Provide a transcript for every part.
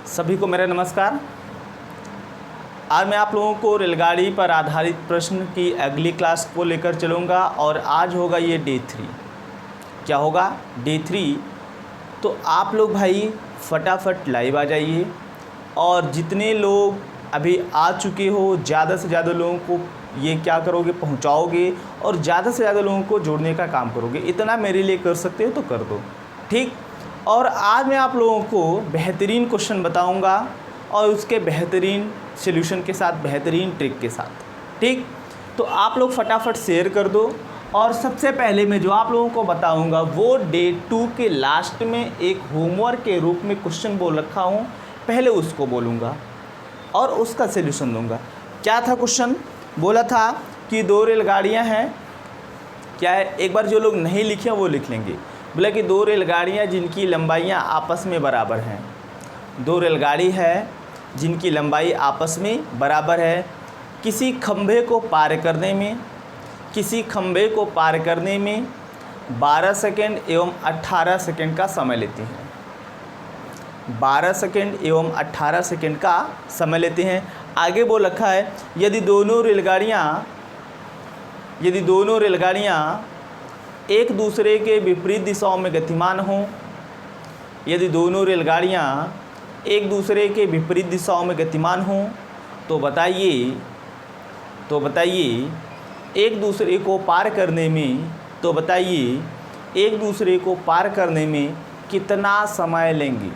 सभी को मेरा नमस्कार। आज मैं आप लोगों को रेलगाड़ी पर आधारित प्रश्न की अगली क्लास को लेकर चलूँगा और आज होगा ये डे 3। क्या होगा? डे 3। तो आप लोग भाई फटाफट लाइव आ जाइए और जितने लोग अभी आ चुके हो ज़्यादा से ज़्यादा लोगों को ये क्या करोगे, पहुंचाओगे और ज़्यादा से ज़्यादा लोगों को जोड़ने का काम करोगे। इतना मेरे लिए कर सकते हो तो कर दो, ठीक। और आज मैं आप लोगों को बेहतरीन क्वेश्चन बताऊंगा और उसके बेहतरीन सॉल्यूशन के साथ, बेहतरीन ट्रिक के साथ, ठीक। तो आप लोग फटाफट शेयर कर दो। और सबसे पहले मैं जो आप लोगों को बताऊंगा वो डे 2 के लास्ट में एक होमवर्क के रूप में क्वेश्चन बोल रखा हूँ, पहले उसको बोलूँगा और उसका सॉल्यूशन दूंगा। क्या था क्वेश्चन? बोला था कि दो रेलगाड़ियाँ हैं, क्या है, एक बार जो लोग नहीं लिखे वो लिख लेंगे। बोला कि दो रेलगाड़ियाँ जिनकी लंबाइयाँ आपस में बराबर हैं। दो रेलगाड़ी है जिनकी लंबाई आपस में बराबर है। किसी खंभे को पार करने में 12 सेकेंड एवं 18 सेकेंड का समय लेती हैं। 12 सेकेंड एवं 18 सेकेंड का समय लेते हैं। आगे बोल रखा है यदि दोनों रेलगाड़ियाँ एक दूसरे के विपरीत दिशाओं में गतिमान हों, यदि दोनों रेलगाड़ियाँ एक दूसरे के विपरीत दिशाओं में गतिमान हों तो बताइए एक दूसरे को पार करने में कितना समय लेंगी।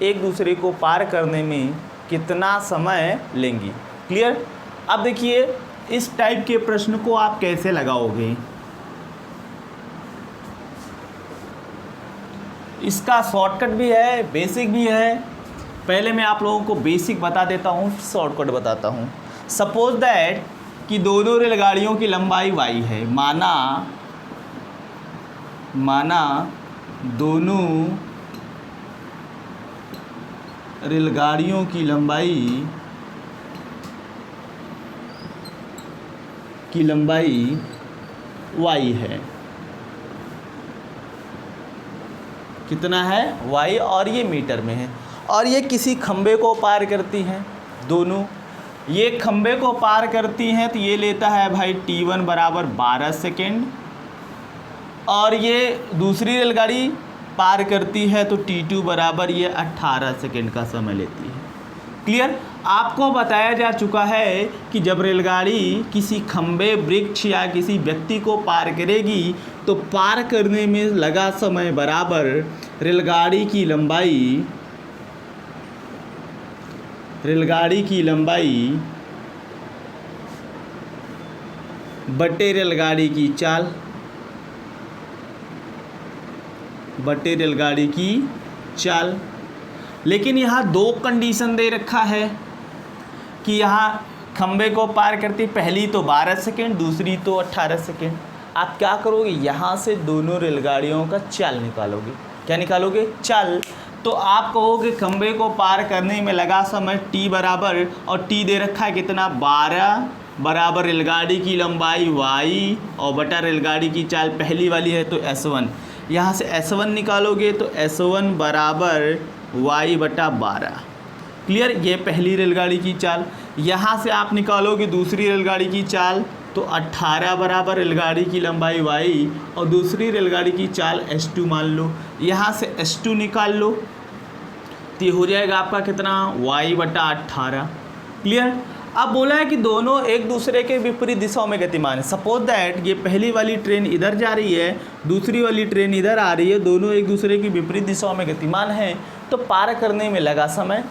एक दूसरे को पार करने में कितना समय लेंगी। क्लियर? अब देखिए इस टाइप के प्रश्न को आप कैसे लगाओगे। इसका शॉर्टकट भी है, बेसिक भी है। पहले मैं आप लोगों को बेसिक बता देता हूँ, शॉर्टकट बताता हूँ। सपोज दैट कि दोनों रेलगाड़ियों की लंबाई y है। माना दोनों रेलगाड़ियों की लंबाई y है। कितना है? y, और ये मीटर में है। और ये किसी खंबे को पार करती हैं। दोनों ये खंबे को पार करती हैं तो ये लेता है भाई t1 बराबर 12 सेकेंड, और ये दूसरी रेलगाड़ी पार करती है तो t2 बराबर ये 18 सेकेंड का समय लेती है। क्लियर? आपको बताया जा चुका है कि जब रेलगाड़ी किसी खंबे, वृक्ष या किसी व्यक्ति को पार करेगी तो पार करने में लगा समय बराबर रेलगाड़ी की लंबाई बटे रेलगाड़ी की चाल। लेकिन यहाँ दो कंडीशन दे रखा है कि यहाँ खंबे को पार करती, पहली तो 12 सेकेंड, दूसरी तो 18 सेकेंड। आप क्या करोगे? यहाँ से दोनों रेलगाड़ियों का चाल निकालोगे। क्या निकालोगे? चाल। तो आप कहोगे खंबे को पार करने में लगा समय t बराबर, और t दे रखा है कितना? 12 बराबर रेलगाड़ी की लंबाई y और बटा रेलगाड़ी की चाल पहली वाली है तो s1। यहाँ से s1 निकालोगे तो s1 बराबर y बटा 12। क्लियर? ये पहली रेलगाड़ी की चाल। यहाँ से आप निकालोगे दूसरी रेलगाड़ी की चाल तो 18 बराबर रेलगाड़ी की लंबाई y और दूसरी रेलगाड़ी की चाल s2 मान लो। यहाँ से s2 निकाल लो तो ये हो जाएगा आपका कितना? y बटा 18। क्लियर? अब बोला है कि दोनों एक दूसरे के विपरीत दिशाओं में गतिमान है। सपोज दैट ये पहली वाली ट्रेन इधर जा रही है, दूसरी वाली ट्रेन इधर आ रही है, दोनों एक दूसरे की विपरीत दिशाओं में गतिमान हैं, तो पार करने में लगा समय।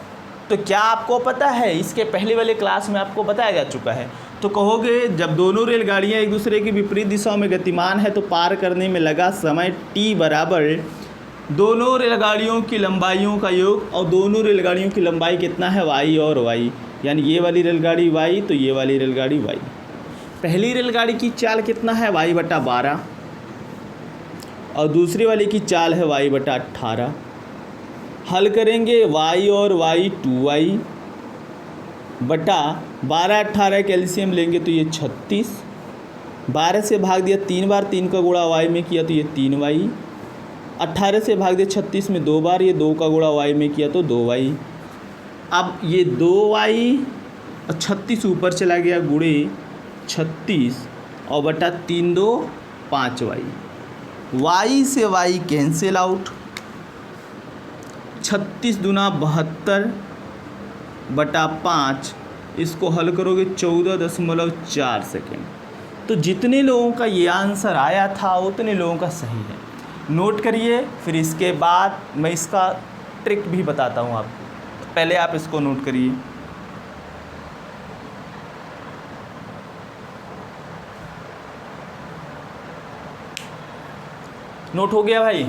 तो क्या आपको पता है? इसके पहले वाले क्लास में आपको बताया जा चुका है। तो कहोगे जब दोनों रेलगाड़ियाँ एक दूसरे की विपरीत दिशाओं में गतिमान है तो पार करने में लगा समय t बराबर दोनों रेलगाड़ियों की लंबाइयों का योग, और दोनों रेलगाड़ियों की लंबाई कितना है? y और y, यानी ये वाली रेलगाड़ी y तो ये वाली रेलगाड़ी y। पहली रेलगाड़ी की चाल कितना है? y बटा 12, और दूसरी वाली की चाल है y बटा 18। हल करेंगे y और y 2y बटा 12 18 कैल्शियम लेंगे तो ये 36। 12 से भाग दिया 3 बार, 3 का गुणा y में किया तो ये 3y। 18 से भाग दिया 36 में 2 बार, ये 2 का गुणा y में किया तो 2y। अब ये 2y और 36 ऊपर चला गया, गुणे 36 और बटा 3 2 5y, y से y कैंसिल आउट, 36 दूना 72 बटा 5, इसको हल करोगे 14.4 सेकेंड। तो जितने लोगों का ये आंसर आया था उतने लोगों का सही है। नोट करिए, फिर इसके बाद मैं इसका ट्रिक भी बताता हूँ आपको। पहले आप इसको नोट करिए। नोट हो गया भाई?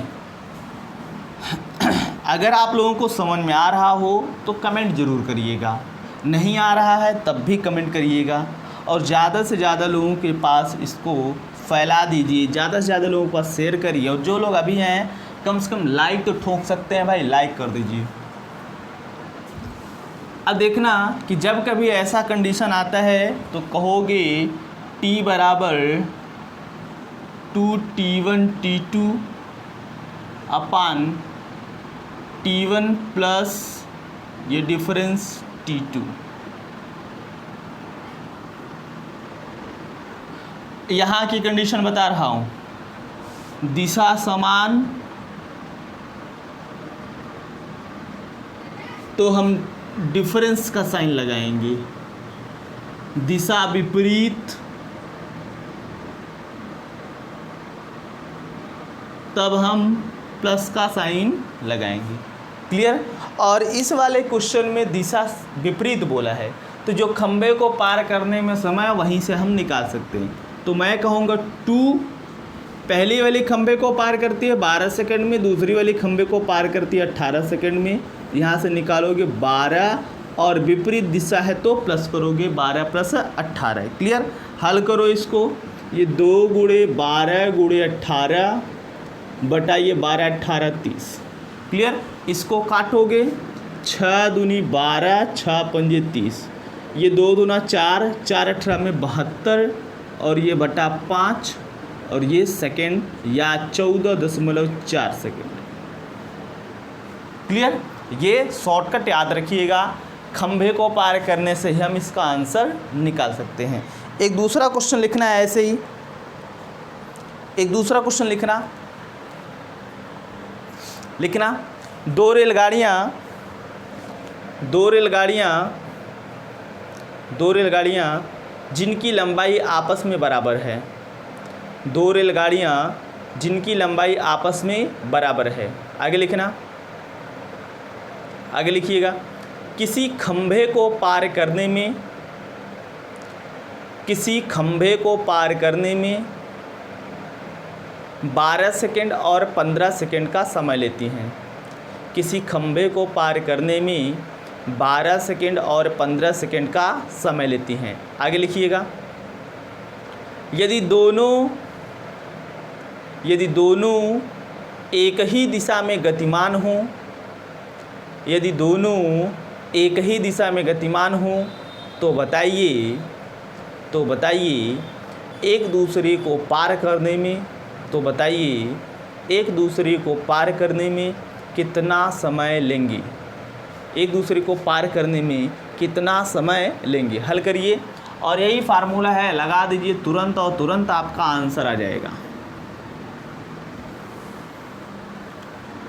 अगर आप लोगों को समझ में आ रहा हो तो कमेंट ज़रूर करिएगा, नहीं आ रहा है तब भी कमेंट करिएगा, और ज़्यादा से ज़्यादा लोगों के पास इसको फैला दीजिए, ज़्यादा से ज़्यादा लोगों के पास शेयर करिए। और जो लोग अभी हैं कम से कम लाइक तो ठोक सकते हैं भाई, लाइक कर दीजिए। अब देखना कि जब कभी ऐसा कंडीशन आता है तो कहोगे t बराबर 2t1 t2 अपान t1 प्लस ये डिफरेंस t2। यहाँ की कंडीशन बता रहा हूँ, दिशा समान तो हम डिफरेंस का साइन लगाएंगे, दिशा विपरीत तब हम प्लस का साइन लगाएंगे। क्लियर? और इस वाले क्वेश्चन में दिशा विपरीत बोला है, तो जो खंबे को पार करने में समय वहीं से हम निकाल सकते हैं। तो मैं कहूँगा 2 पहली वाली खंबे को पार करती है 12 सेकंड में, दूसरी वाली खंबे को पार करती है 18 सेकंड में। यहाँ से निकालोगे 12 और विपरीत दिशा है तो प्लस करोगे 12 प्लस 18। क्लियर? हल करो इसको, ये 2 गुणे 12 गुणे 18 बटा ये 12 18 30। क्लियर? इसको काटोगे, 6 दूनी 12 6 पंजे 30, ये 2 दूना 4 4 18 में 72 और ये बटा 5 और ये सेकेंड या 14.4 सेकेंड। क्लियर? ये शॉर्टकट याद रखिएगा, खंभे को पार करने से ही हम इसका आंसर निकाल सकते हैं। एक दूसरा क्वेश्चन लिखना है ऐसे ही, एक दूसरा क्वेश्चन लिखना 2 रेलगाड़ियाँ जिनकी लंबाई आपस में बराबर है, 2 रेलगाड़ियाँ जिनकी लंबाई आपस में बराबर है। आगे लिखना, आगे लिखिएगा, किसी खंभे को पार करने में 12 सेकेंड और 15 सेकेंड का समय लेती हैं। किसी खंभे को पार करने में 12 सेकेंड और 15 सेकेंड का समय लेती हैं। आगे लिखिएगा, यदि दोनों एक ही दिशा में गतिमान हों, यदि दोनों एक ही दिशा में गतिमान हों तो बताइए एक दूसरे को पार करने में कितना समय लेंगे, एक दूसरे को पार करने में कितना समय लेंगे। हल करिए और यही फार्मूला है, लगा दीजिए तुरंत और तुरंत आपका आंसर आ जाएगा।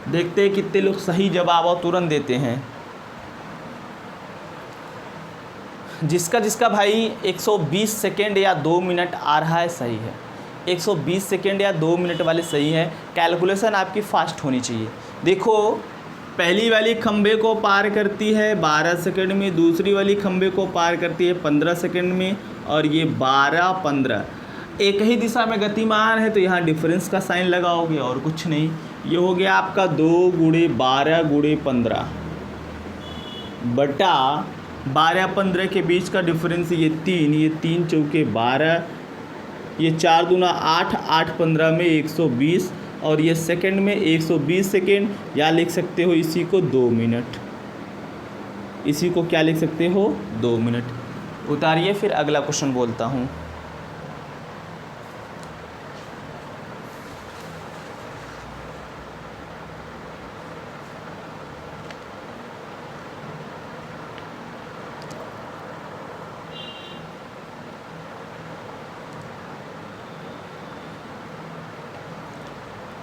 देखते हैं कितने लोग सही जवाब और तुरंत देते हैं। जिसका भाई 120 सेकेंड या 2 मिनट आ रहा है सही है, 120 सेकेंड या 2 मिनट वाले सही है। कैलकुलेशन आपकी फास्ट होनी चाहिए। देखो, पहली वाली खंबे को पार करती है 12 सेकेंड में, दूसरी वाली खंबे को पार करती है 15 सेकेंड में, और ये 12 15 एक ही दिशा में गतिमान है तो यहाँ डिफरेंस का साइन लगाओगे और कुछ नहीं। ये हो गया आपका 2 गुणे 12 गुणे 15 बटा 12 15 के बीच का डिफरेंस ये 3 चौके 12, ये 4 दूना 8 8 15 में 120 और ये सेकंड में 120 सेकेंड, या लिख सकते हो इसी को 2 मिनट, इसी को क्या लिख सकते हो 2 मिनट। उतारिए, फिर अगला क्वेश्चन बोलता हूँ।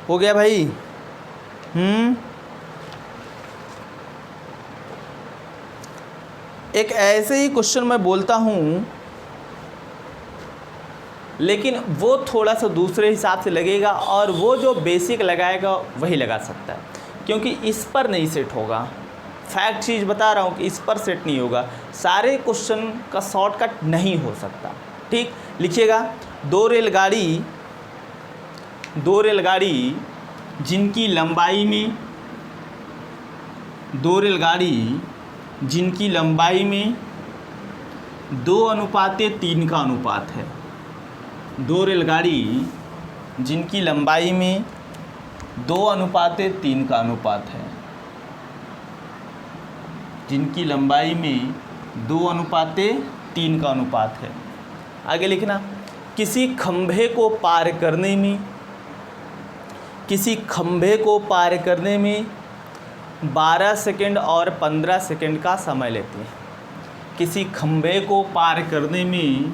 हो गया भाई? एक ऐसे ही क्वेश्चन मैं बोलता हूँ, लेकिन वो थोड़ा सा दूसरे हिसाब से लगेगा, और वो जो बेसिक लगाएगा वही लगा सकता है, क्योंकि इस पर नहीं सेट होगा। फैक्ट चीज़ बता रहा हूँ कि इस पर सेट नहीं होगा। सारे क्वेश्चन का शॉर्टकट नहीं हो सकता। ठीक, लिखिएगा। दो रेलगाड़ी जिनकी लंबाई में 2:3 का अनुपात है। दो रेलगाड़ी जिनकी लंबाई में 2:3 का अनुपात है। जिनकी लंबाई में 2:3 का अनुपात है। आगे लिखना, किसी खंभे को पार करने में 12 सेकंड और 15 सेकंड का समय लेती है। किसी खंभे को पार करने में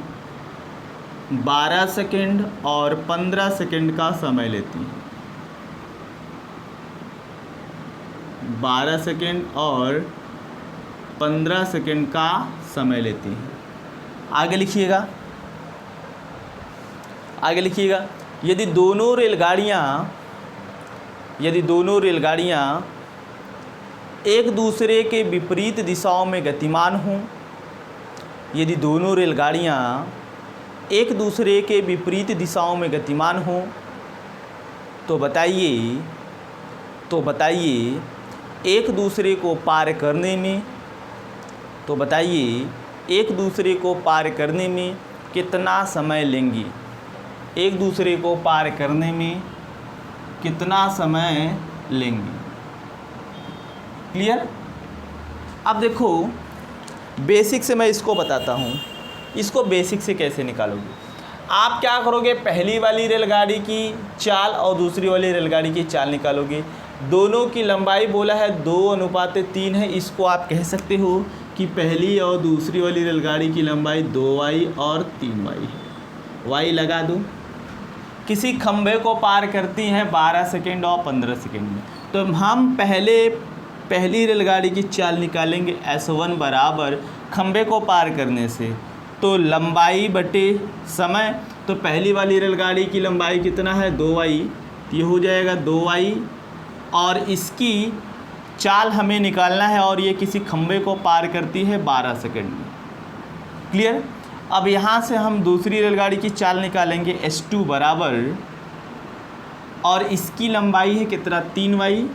12 सेकंड और 15 सेकंड का समय लेती है। 12 सेकंड और 15 सेकंड का समय लेती है। आगे लिखिएगा। यदि दोनों रेलगाड़ियाँ एक दूसरे के विपरीत दिशाओं में गतिमान हों, यदि दोनों रेलगाड़ियाँ एक दूसरे के विपरीत दिशाओं में गतिमान हों, तो बताइए एक दूसरे को पार करने में कितना समय लेंगी। एक दूसरे को पार करने में कितना समय लेंगी। क्लियर? अब देखो, बेसिक से मैं इसको बताता हूँ। इसको बेसिक से कैसे निकालोगे? आप क्या करोगे, पहली वाली रेलगाड़ी की चाल और दूसरी वाली रेलगाड़ी की चाल निकालोगे। दोनों की लंबाई बोला है 2:3 है। इसको आप कह सकते हो कि पहली और दूसरी वाली रेलगाड़ी की लंबाई 2y और 3y है। y लगा दूँ। किसी खंभे को पार करती हैं 12 सेकेंड और 15 सेकेंड में, तो हम पहली रेलगाड़ी की चाल निकालेंगे। S1 बराबर खंभे को पार करने से तो लंबाई बटे समय। तो पहली वाली रेलगाड़ी की लंबाई कितना है, 2y, ये हो जाएगा 2y, और इसकी चाल हमें निकालना है, और ये किसी खंभे को पार करती है 12 सेकेंड में। क्लियर? अब यहाँ से हम दूसरी रेलगाड़ी की चाल निकालेंगे। S2 बराबर, और इसकी लंबाई है कितना, 3y,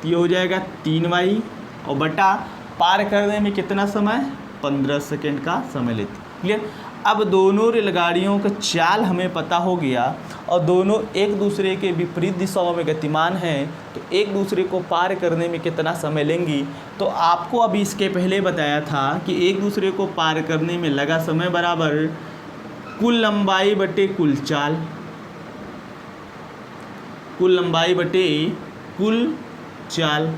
ये हो जाएगा 3y, और बटा पार करने में कितना समय, 15 सेकेंड का समय लेती। क्लियर? अब दोनों रेलगाड़ियों का चाल हमें पता हो गया, और दोनों एक दूसरे के विपरीत दिशाओं में गतिमान हैं, तो एक दूसरे को पार करने में कितना समय लेंगी। तो आपको अभी इसके पहले बताया था कि एक दूसरे को पार करने में लगा समय बराबर कुल लंबाई बटे कुल चाल। कुल लंबाई बटे कुल चाल,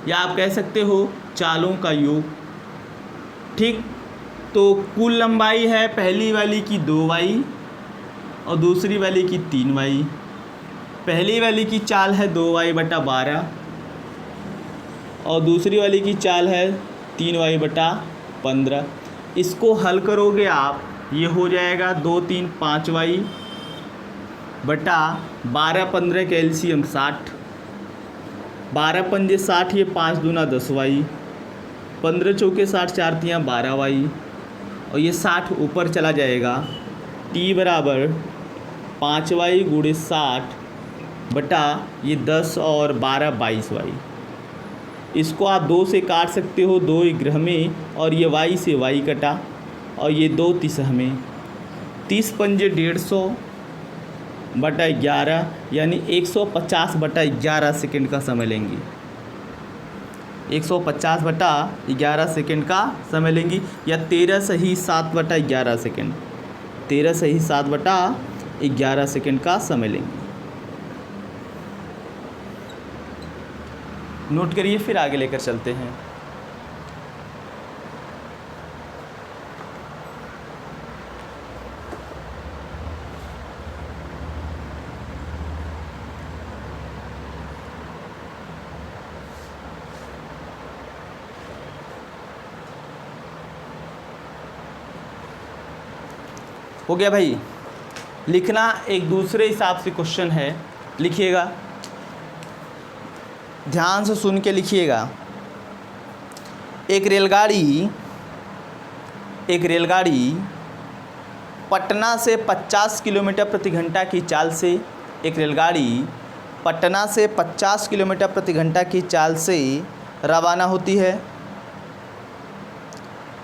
या आप कह सकते हो चालों का योग। ठीक, तो कुल लंबाई है पहली वाली की 2y और दूसरी वाली की 3y। पहली वाली की चाल है 2y बटा 12, और दूसरी वाली की चाल है 3y बटा 15। इसको हल करोगे आप, ये हो जाएगा 2 3 5y बटा 12 15 का एलसीएम 60। 12 पंजे 60, ये 5 दूना 10y, 15 चौके 60, 4 तियाँ 12y, और ये 60 ऊपर चला जाएगा। t बराबर 5y गुणे 60 बटा ये 10 और 12 22y। इसको आप 2 से काट सकते हो, 2 ग्रह में, और ये y से y कटा, और ये 2 तिसह में। 30 पंजे 150 बटा 11, यानी 150 बटा 11 सेकेंड का समय लेंगी। 150 बटा 11 सेकेंड का समय लेंगी, या 13 सही 7 बटा 11 सेकेंड। 13 सही 7 बटा 11 सेकेंड का समय लेंगी। नोट करिए, फिर आगे लेकर चलते हैं। हो गया भाई। लिखना एक दूसरे हिसाब से क्वेश्चन है, लिखिएगा, ध्यान से सुन के लिखिएगा। एक रेलगाड़ी पटना से 50 किलोमीटर प्रति घंटा की चाल से, एक रेलगाड़ी पटना से 50 किलोमीटर प्रति घंटा की चाल से रवाना होती है।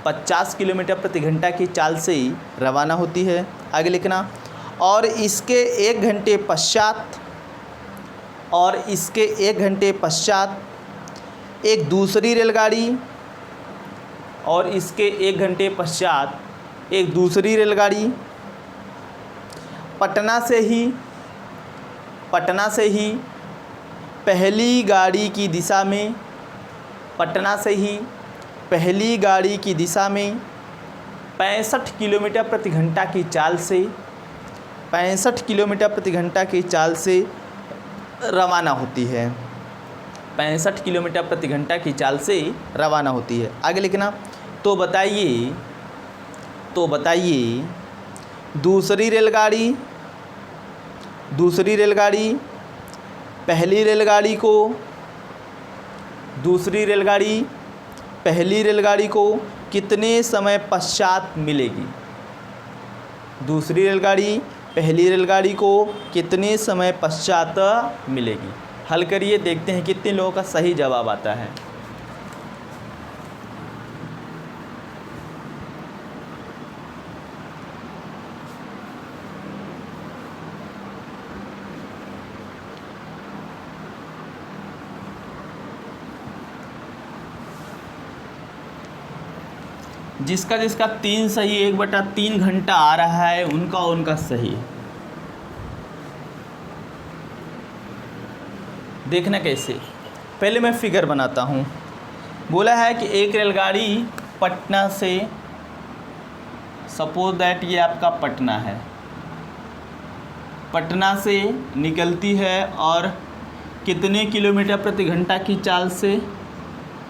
50 किलोमीटर प्रति घंटा की चाल से रवाना होती है। आगे लिखना, और इसके 1 घंटे पश्चात एक दूसरी रेलगाड़ी पटना से ही पहली गाड़ी की दिशा में 65 किलोमीटर प्रति घंटा की चाल से 65 किलोमीटर प्रति घंटा की चाल से रवाना होती है। 65 किलोमीटर प्रति घंटा की चाल से रवाना होती है। आगे लिखना, तो बताइए दूसरी रेलगाड़ी पहली रेलगाड़ी को कितने समय पश्चात मिलेगी? दूसरी रेलगाड़ी पहली रेलगाड़ी को कितने समय पश्चात मिलेगी? हल करिए, देखते हैं कितने लोगों का सही जवाब आता है। जिसका 3 सही, 1/3 घंटा आ रहा है, उनका सही। देखना कैसे, पहले मैं फिगर बनाता हूँ। बोला है कि एक रेलगाड़ी पटना से, सपोज दैट ये आपका पटना है, पटना से निकलती है और कितने किलोमीटर प्रति घंटा की चाल से?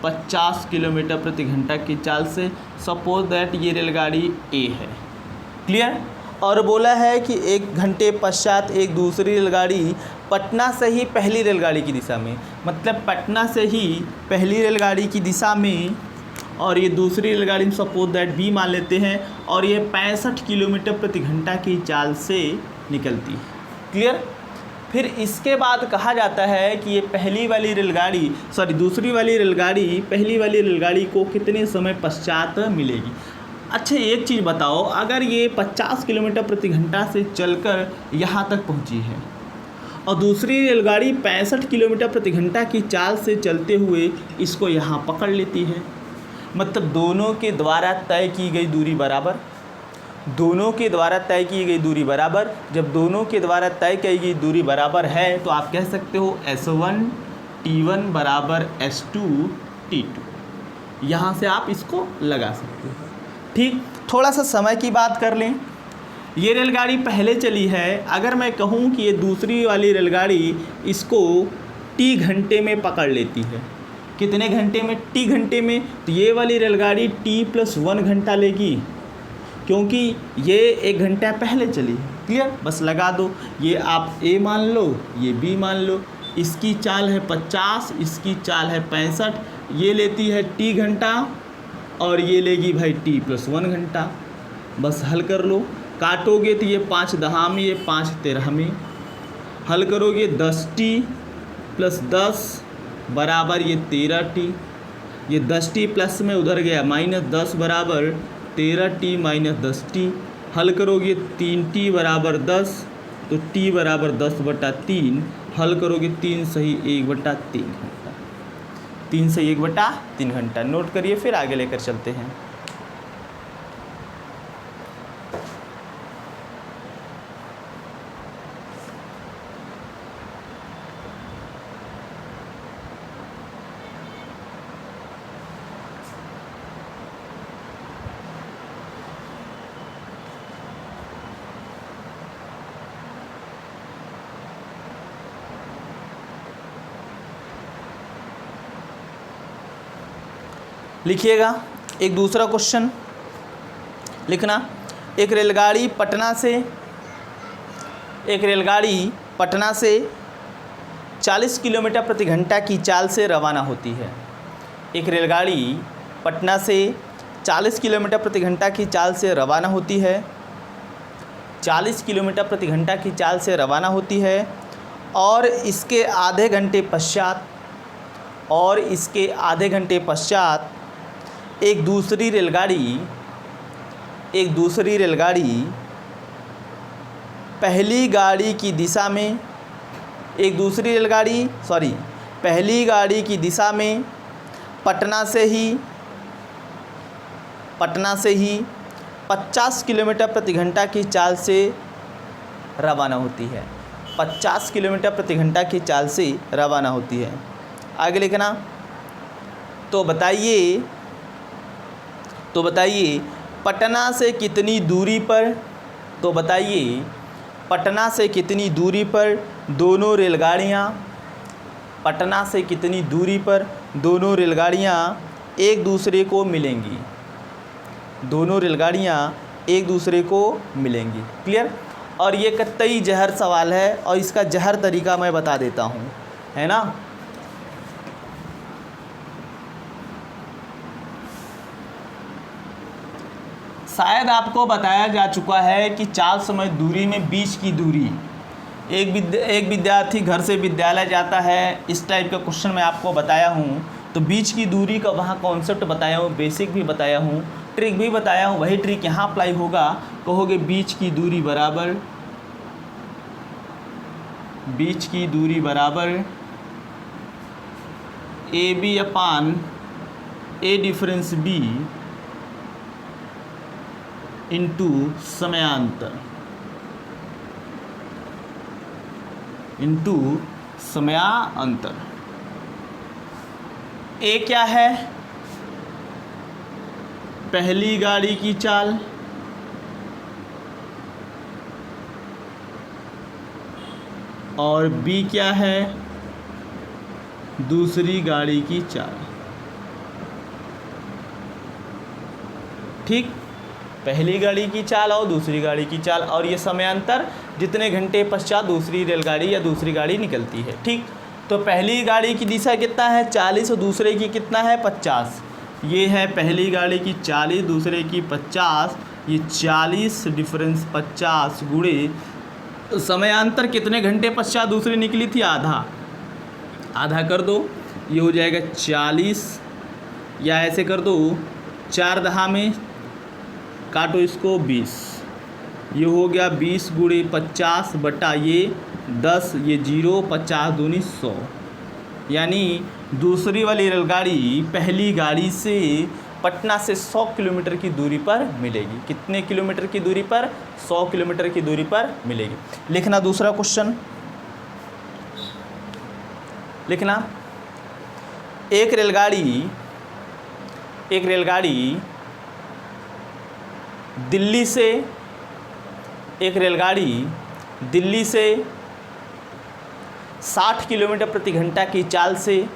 50 किलोमीटर प्रति घंटा की चाल से। सपोज दैट ये रेलगाड़ी ए है। क्लियर? और बोला है कि 1 घंटे पश्चात एक दूसरी रेलगाड़ी पटना से ही पहली रेलगाड़ी की दिशा में, मतलब पटना से ही पहली रेलगाड़ी की दिशा में, और ये दूसरी रेलगाड़ी सपोज दैट बी मान लेते हैं, और ये 65 किलोमीटर प्रति घंटा की चाल से निकलती है। क्लियर? फिर इसके बाद कहा जाता है कि ये दूसरी वाली रेलगाड़ी पहली वाली रेलगाड़ी को कितने समय पश्चात मिलेगी। अच्छा, एक चीज़ बताओ, अगर ये 50 किलोमीटर प्रति घंटा से चलकर यहाँ तक पहुँची है और दूसरी रेलगाड़ी 65 किलोमीटर प्रति घंटा की चाल से चलते हुए इसको यहाँ पकड़ लेती है, मतलब दोनों के द्वारा तय की गई दूरी बराबर। जब दोनों के द्वारा तय की गई दूरी बराबर है तो आप कह सकते हो S1 T1 बराबर S2 T2। यहाँ से आप इसको लगा सकते हो। ठीक, थोड़ा सा समय की बात कर लें। ये रेलगाड़ी पहले चली है, अगर मैं कहूँ कि ये दूसरी वाली रेलगाड़ी इसको T घंटे में पकड़ लेती है। कितने घंटे में? T घंटे में। तो ये वाली रेलगाड़ी T+1 घंटा लेगी, क्योंकि ये 1 घंटा पहले चली। क्लियर? बस लगा दो, ये आप A मान लो, ये B मान लो। इसकी चाल है 50, इसकी चाल है 65। ये लेती है T घंटा और ये लेगी भाई T+1 घंटा। बस हल कर लो, काटोगे तो ये 5 10 में, ये 5 13 में। हल करोगे 10T + 10 बराबर ये 13T। ये 10T प्लस में उधर गया, -10 बराबर 13T - 10T। हल करोगे 3T बराबर 10, तो T बराबर 10/3। हल करोगे 3 सही 1/3 घंटा। 3 सही 1/3 घंटा। नोट करिए, फिर आगे लेकर चलते हैं। लिखिएगा एक दूसरा क्वेश्चन, लिखना, एक रेलगाड़ी पटना से 40 किलोमीटर प्रति घंटा की चाल से रवाना होती है। एक रेलगाड़ी पटना से 40 किलोमीटर प्रति घंटा की चाल से रवाना होती है। 40 किलोमीटर प्रति घंटा की चाल से रवाना होती है और इसके आधे घंटे पश्चात एक दूसरी रेलगाड़ी पहली गाड़ी की दिशा में पटना से ही 50 किलोमीटर प्रति घंटा की चाल से रवाना होती है। 50 किलोमीटर प्रति घंटा की चाल से रवाना होती है। आगे लिखना। तो बताइए पटना से कितनी दूरी पर दोनों रेलगाड़ियाँ एक दूसरे को मिलेंगी। क्लियर। और ये कतई जहर सवाल है और इसका जहर तरीका मैं बता देता हूँ, है ना। शायद आपको बताया जा चुका है कि 4 समय दूरी में बीच की दूरी, एक विद्यार्थी घर से विद्यालय जाता है, इस टाइप का क्वेश्चन मैं आपको बताया हूँ। तो बीच की दूरी का वहाँ कॉन्सेप्ट बताया हूँ, बेसिक भी बताया हूँ, ट्रिक भी बताया हूँ। वही ट्रिक यहाँ अप्लाई होगा। कहोगे बीच की दूरी बराबर A B upon A difference B into समयांतर ए क्या है? पहली गाड़ी की चाल, और बी क्या है? दूसरी गाड़ी की चाल। ठीक, पहली गाड़ी की चाल और दूसरी गाड़ी की चाल, और ये समयांतर जितने घंटे पश्चात दूसरी रेलगाड़ी या दूसरी गाड़ी निकलती है। ठीक, तो पहली गाड़ी की दिशा कितना है? 40 और दूसरे की कितना है? 50। ये है पहली गाड़ी की 40, दूसरे की 50। ये 40 डिफरेंस 50 गुणे समयांतर कितने घंटे पश्चात दूसरी निकली थी? आधा कर दो, ये हो जाएगा 40, या ऐसे कर दो 4 दहा में काटो इसको 20, ये हो गया 20 गुणे 50 बटा ये 10, ये 0, 50 दूनी 100। यानी दूसरी वाली रेलगाड़ी पहली गाड़ी से पटना से 100 किलोमीटर की दूरी पर मिलेगी। कितने किलोमीटर की दूरी पर? 100 किलोमीटर की दूरी पर मिलेगी। लिखना दूसरा क्वेश्चन, लिखना। एक रेलगाड़ी दिल्ली से 60 किलोमीटर प्रति घंटा की चाल से,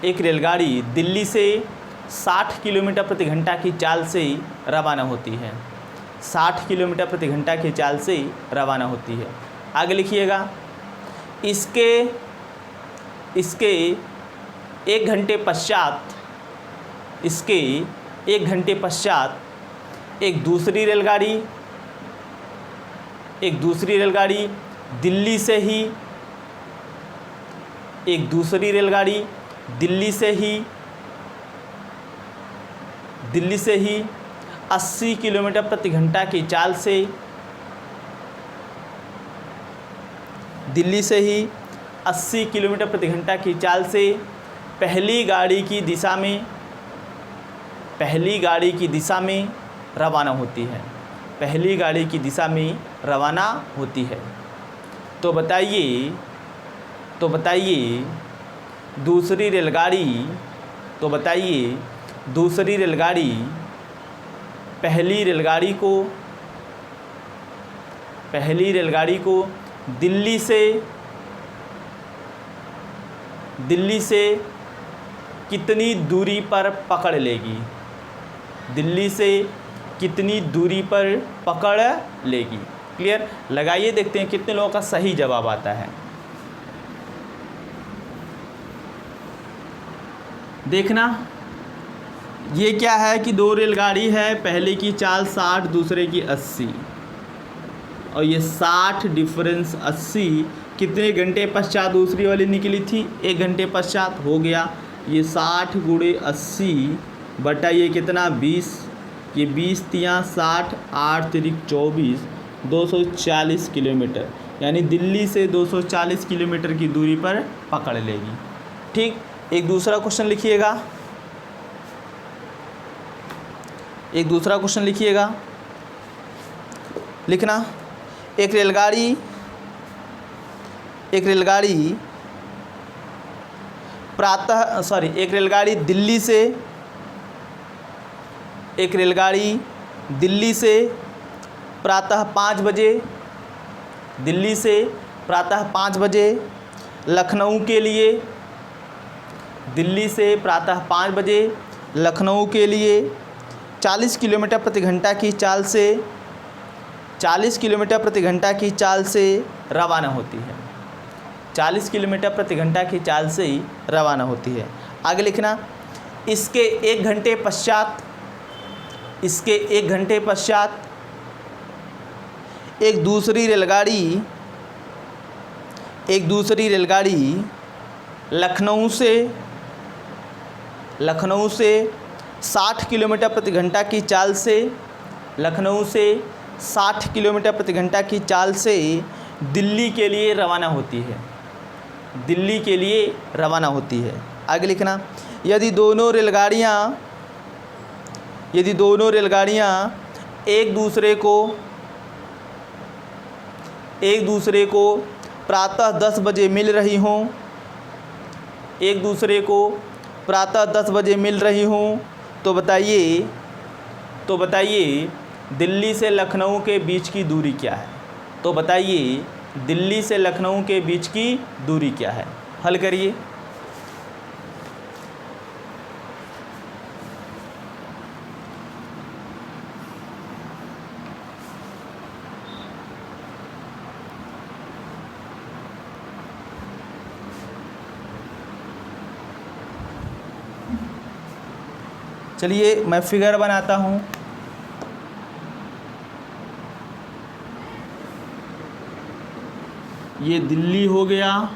एक रेलगाड़ी दिल्ली से 60 किलोमीटर प्रति घंटा की चाल से रवाना होती है। 60 किलोमीटर प्रति घंटा की चाल से रवाना होती है। आगे लिखिएगा। इसके 1 घंटे पश्चात एक दूसरी रेलगाड़ी दिल्ली से ही 80 किलोमीटर प्रति घंटा की चाल से, दिल्ली से ही 80 किलोमीटर प्रति घंटा की चाल से पहली गाड़ी की दिशा में रवाना होती है। पहली गाड़ी की दिशा में रवाना होती है। तो बताइए दूसरी रेलगाड़ी पहली रेलगाड़ी को दिल्ली से कितनी दूरी पर पकड़ लेगी? दिल्ली से कितनी दूरी पर पकड़ लेगी। क्लियर, लगाइए, देखते हैं कितने लोगों का सही जवाब आता है। देखना, ये क्या है कि दो रेलगाड़ी है, पहले की चाल 60, दूसरे की 80, और ये 60 डिफरेंस 80 कितने घंटे पश्चात दूसरी वाली निकली थी, 1 घंटे पश्चात हो गया। ये 60 गुणे 80 बटा ये कितना 20, ये 20 तियाँ 60, 8 तिरिक 24, 240 किलोमीटर, यानी दिल्ली से 240 किलोमीटर की दूरी पर पकड़ लेगी। ठीक, एक दूसरा क्वेश्चन लिखिएगा, एक दूसरा क्वेश्चन लिखिएगा। लिखना, एक रेलगाड़ी एक रेलगाड़ी दिल्ली से प्रातः 5 बजे, दिल्ली से प्रातः 5 बजे लखनऊ के लिए, दिल्ली से प्रातः 5 बजे लखनऊ के लिए 40 किलोमीटर प्रति घंटा की चाल से 40 किलोमीटर प्रति घंटा की चाल से रवाना होती है। 40 किलोमीटर प्रति घंटा की चाल से ही रवाना होती है। आगे लिखना, इसके 1 घंटे पश्चात एक दूसरी रेलगाड़ी लखनऊ से 60 किलोमीटर प्रति घंटा की चाल से, लखनऊ से 60 किलोमीटर प्रति घंटा की चाल से दिल्ली के लिए रवाना होती है, दिल्ली के लिए रवाना होती है। आगे लिखना, यदि दोनों रेलगाड़ियाँ एक दूसरे को प्रातः 10 बजे मिल रही हों, एक दूसरे को प्रातः 10 बजे मिल रही हों, तो बताइए दिल्ली से लखनऊ के बीच की दूरी क्या है। तो बताइए दिल्ली से लखनऊ के बीच की दूरी क्या है। हल करिए। चलिए मैं फिगर बनाता हूँ। ये दिल्ली हो गया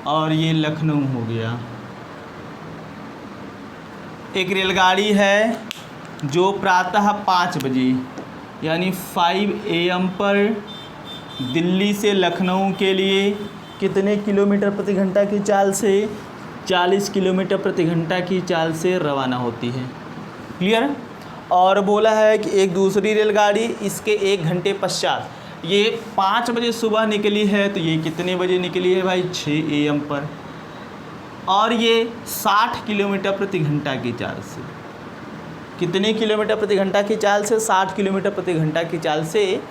और ये लखनऊ हो गया। एक रेलगाड़ी है जो प्रातः 5 बजे यानी 5 AM पर दिल्ली से लखनऊ के लिए कितने किलोमीटर प्रति घंटा की चाल से, 40 किलोमीटर प्रति घंटा की चाल से रवाना होती है। क्लियर। और बोला है कि एक दूसरी रेलगाड़ी इसके 1 घंटे पश्चात, ये 5 बजे सुबह निकली है तो ये कितने बजे निकली है भाई, 6 AM पर, और ये 60 किलोमीटर प्रति घंटा की चाल से, कितने किलोमीटर प्रति घंटा की चाल से, 60 किलोमीटर प्रति घंटा की चाल से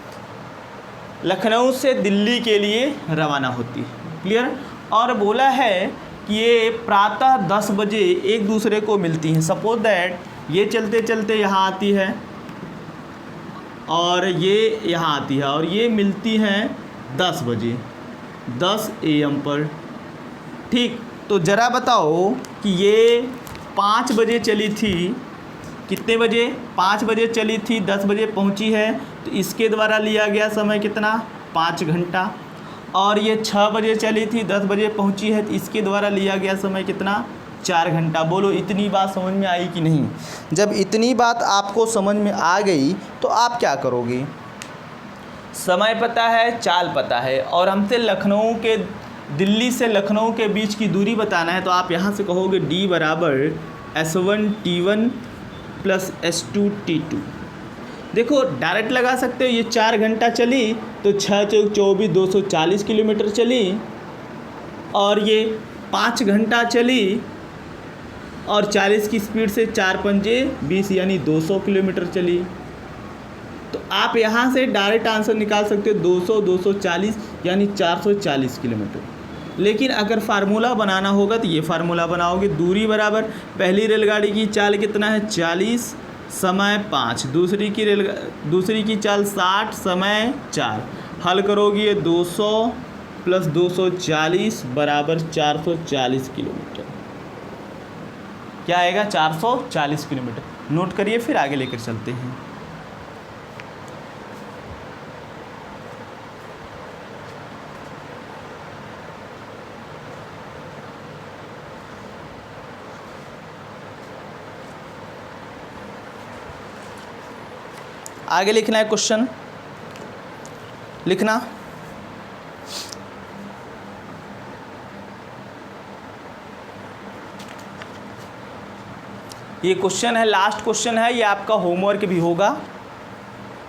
लखनऊ से दिल्ली के लिए रवाना होती है। क्लियर। और बोला है कि ये प्रातः 10 बजे एक दूसरे को मिलती हैं। सपोज दैट ये चलते चलते यहाँ आती है और ये यहाँ आती है और ये मिलती हैं 10 बजे 10 AM पर। ठीक, तो ज़रा बताओ कि ये 5 बजे चली थी, कितने बजे, 5 बजे चली थी, 10 बजे पहुँची है, तो इसके द्वारा लिया गया समय कितना, 5 घंटा। और ये 6 बजे चली थी, 10 बजे पहुँची है, तो इसके द्वारा लिया गया समय कितना, 4 घंटा। बोलो इतनी बात समझ में आई कि नहीं। जब इतनी बात आपको समझ में आ गई तो आप क्या करोगे, समय पता है, चाल पता है, और हमसे लखनऊ के, दिल्ली से लखनऊ के बीच की दूरी बताना है, तो आप यहाँ से कहोगे D बराबर S1T1 प्लस S2 T2। देखो डायरेक्ट लगा सकते हो, ये 4 घंटा चली तो 6 चौक 24 240 किलोमीटर चली, और ये 5 घंटा चली और 40 की स्पीड से 4 पंजे 20 यानी 200 किलोमीटर चली। तो आप यहाँ से डायरेक्ट आंसर निकाल सकते हो 200 240 यानी 440 किलोमीटर। लेकिन अगर फार्मूला बनाना होगा तो ये फार्मूला बनाओगे, दूरी बराबर पहली रेलगाड़ी की चाल कितना है 40, समय 5, दूसरी की चाल 60, समय 4। हल करोगे ये 200 प्लस 240 बराबर 440 किलोमीटर। क्या आएगा 440 किलोमीटर। नोट करिए, फिर आगे लेकर चलते हैं। आगे लिखना है, क्वेश्चन लिखना। ये क्वेश्चन है, लास्ट क्वेश्चन है, ये आपका होमवर्क भी होगा,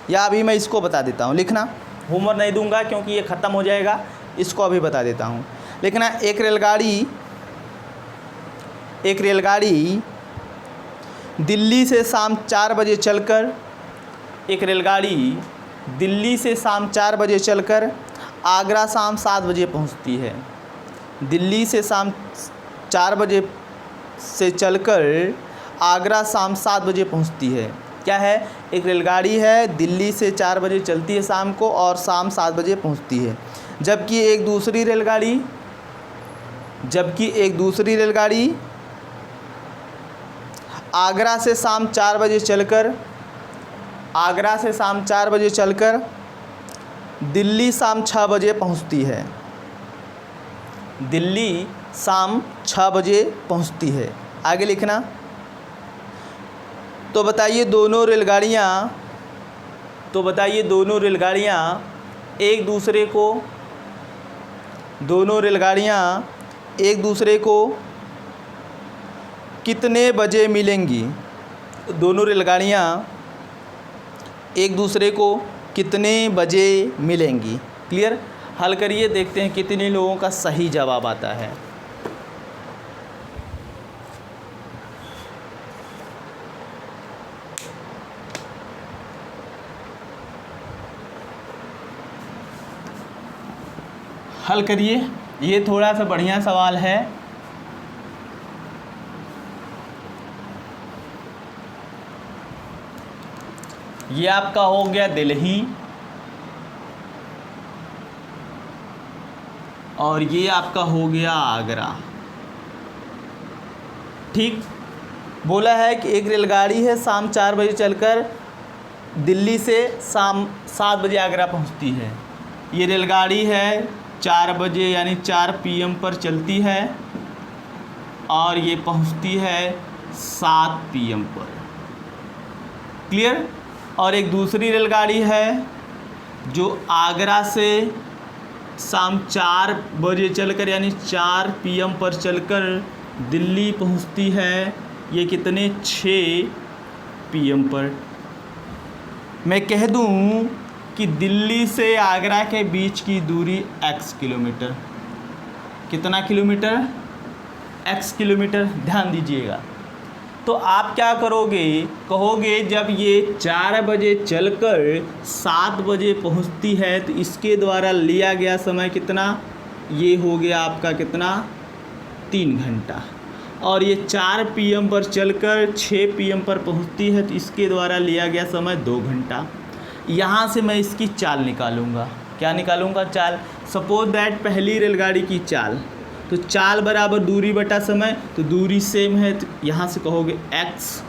या अभी मैं इसको बता देता हूँ। लिखना, होमवर्क नहीं दूंगा क्योंकि ये ख़त्म हो जाएगा, इसको अभी बता देता हूँ। लिखना, एक रेलगाड़ी दिल्ली से शाम 4 बजे चलकर, एक रेलगाड़ी दिल्ली से शाम 4 बजे चलकर आगरा शाम 7 बजे पहुंचती है। दिल्ली से शाम 4 बजे से चलकर आगरा शाम 7 बजे पहुंचती है। क्या है, एक रेलगाड़ी है, दिल्ली से 4 बजे चलती है शाम को और शाम 7 बजे पहुंचती है। जबकि एक दूसरी रेलगाड़ी आगरा से शाम 4 बजे चलकर दिल्ली शाम 6 बजे पहुंचती है। दिल्ली शाम 6 बजे पहुंचती है। आगे लिखना। तो बताइए दोनों रेलगाड़ियाँ एक दूसरे को कितने बजे मिलेंगी? दोनों रेलगाड़ियाँ एक दूसरे को कितने बजे मिलेंगी? क्लियर। हल करिए, देखते हैं कितने लोगों का सही जवाब आता है। हल करिए, ये थोड़ा सा बढ़िया सवाल है। ये आपका हो गया दिल्ली और ये आपका हो गया आगरा। ठीक, बोला है कि एक रेलगाड़ी है शाम 4 बजे चलकर दिल्ली से शाम 7 बजे आगरा पहुंचती है। ये रेलगाड़ी है 4 बजे यानी 4 PM पर चलती है और ये पहुंचती है 7 PM पर। क्लियर। और एक दूसरी रेलगाड़ी है जो आगरा से शाम 4 बजे चलकर यानी 4 PM पर चलकर दिल्ली पहुंचती है। ये कितने 6 PM पर। मैं कह दूं कि दिल्ली से आगरा के बीच की दूरी x किलोमीटर। कितना किलोमीटर? x kilometre. ध्यान दीजिएगा। तो आप क्या करोगे, कहोगे जब ये 4 बजे चलकर 7 बजे पहुंचती है तो इसके द्वारा लिया गया समय कितना? ये हो गया आपका कितना? 3 घंटा। और ये 4 PM पर चलकर 6 PM पर पहुंचती है तो इसके द्वारा लिया गया समय 2 घंटा। यहाँ से मैं इसकी चाल निकालूंगा। क्या निकालूंगा? चाल। सपोज दैट पहली रेलगाड़ी की चाल, तो चाल बराबर दूरी बटा समय, तो दूरी सेम है तो यहाँ से कहोगे x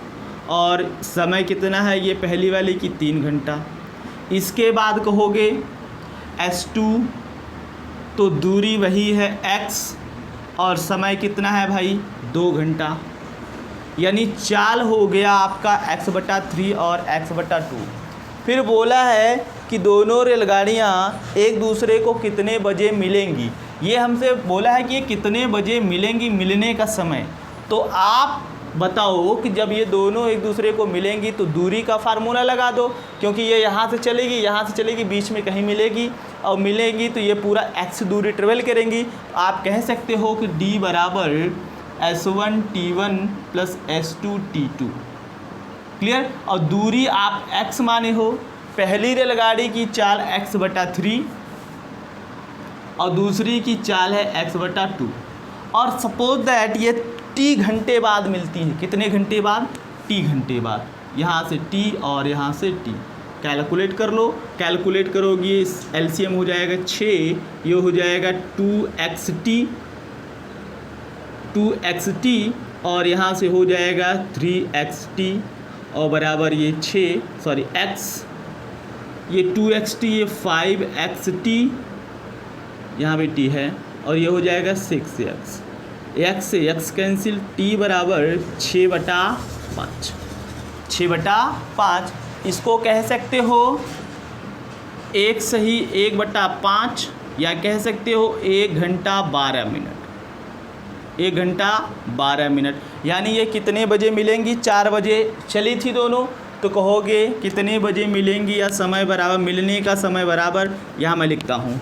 और समय कितना है ये पहली वाली की 3 घंटा। इसके बाद कहोगे s2, तो दूरी वही है x और समय कितना है भाई 2 घंटा। यानी चाल हो गया आपका x/3 और x/2। फिर बोला है कि दोनों रेलगाड़ियाँ एक दूसरे को कितने बजे मिलेंगी। ये हमसे बोला है कि ये कितने बजे मिलेंगी, मिलने का समय। तो आप बताओ कि जब ये दोनों एक दूसरे को मिलेंगी तो दूरी का फार्मूला लगा दो, क्योंकि ये यहाँ से चलेगी, बीच में कहीं मिलेगी और मिलेंगी तो ये पूरा x दूरी ट्रेवल करेंगी। आप कह सकते हो कि d बराबर S1 T1 plus S2 T2। Clear. और दूरी आप x माने हो। पहली रेलगाड़ी की चाल x/3 और दूसरी की चाल है x/2। और सपोज दैट ये t घंटे बाद मिलती है। कितने घंटे बाद? t घंटे बाद। यहाँ से t और यहाँ से t कैलकुलेट कर लो। कैलकुलेट करोगे एलसीएम हो जाएगा 6, ये हो जाएगा 2xt और यहाँ से हो जाएगा 3xt और बराबर ये 6 सॉरी x, ये 2xt, ये 5xt, यहाँ पे t है और ये हो जाएगा 6x। x से x कैंसिल, t बराबर 6/5। 6/5 इसको कह सकते हो 1 सही 1/5 या कह सकते हो 1 घंटा 12 मिनट। 1 घंटा 12 मिनट यानी ये कितने बजे मिलेंगी? 4 बजे चली थी दोनों, तो कहोगे कितने बजे मिलेंगी या समय बराबर, मिलने का समय बराबर, यहाँ मैं लिखता हूँ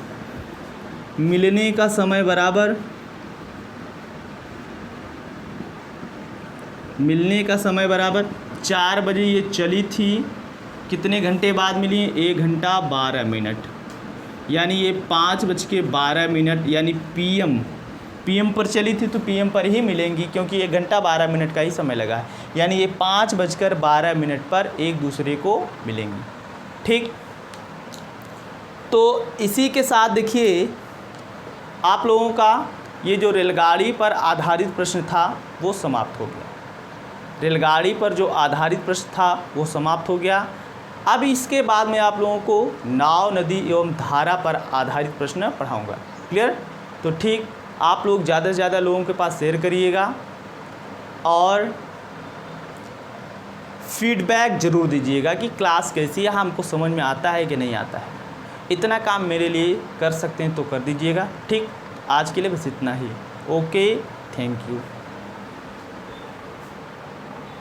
मिलने का समय बराबर, मिलने का समय बराबर 4 बजे ये चली थी, कितने घंटे बाद मिली? 1 घंटा 12 मिनट यानी ये 5:12 यानी पीएम पर चली थी तो पीएम पर ही मिलेंगी क्योंकि 1 घंटा 12 मिनट का ही समय लगा है। यानी ये 5:12 पर एक दूसरे को मिलेंगी। ठीक, तो इसी के साथ देखिए आप लोगों का ये जो रेलगाड़ी पर आधारित प्रश्न था वो समाप्त हो गया। रेलगाड़ी पर जो आधारित प्रश्न था वो समाप्त हो गया। अब इसके बाद मैं आप लोगों को नाव, नदी एवं धारा पर आधारित प्रश्न पढ़ाऊंगा। क्लियर? तो ठीक, आप लोग ज़्यादा से ज़्यादा लोगों के पास शेयर करिएगा और फीडबैक ज़रूर दीजिएगा कि क्लास कैसी है, हमको समझ में आता है कि नहीं आता है। इतना काम मेरे लिए कर सकते हैं तो कर दीजिएगा। ठीक, आज के लिए बस इतना ही। Okay, thank you.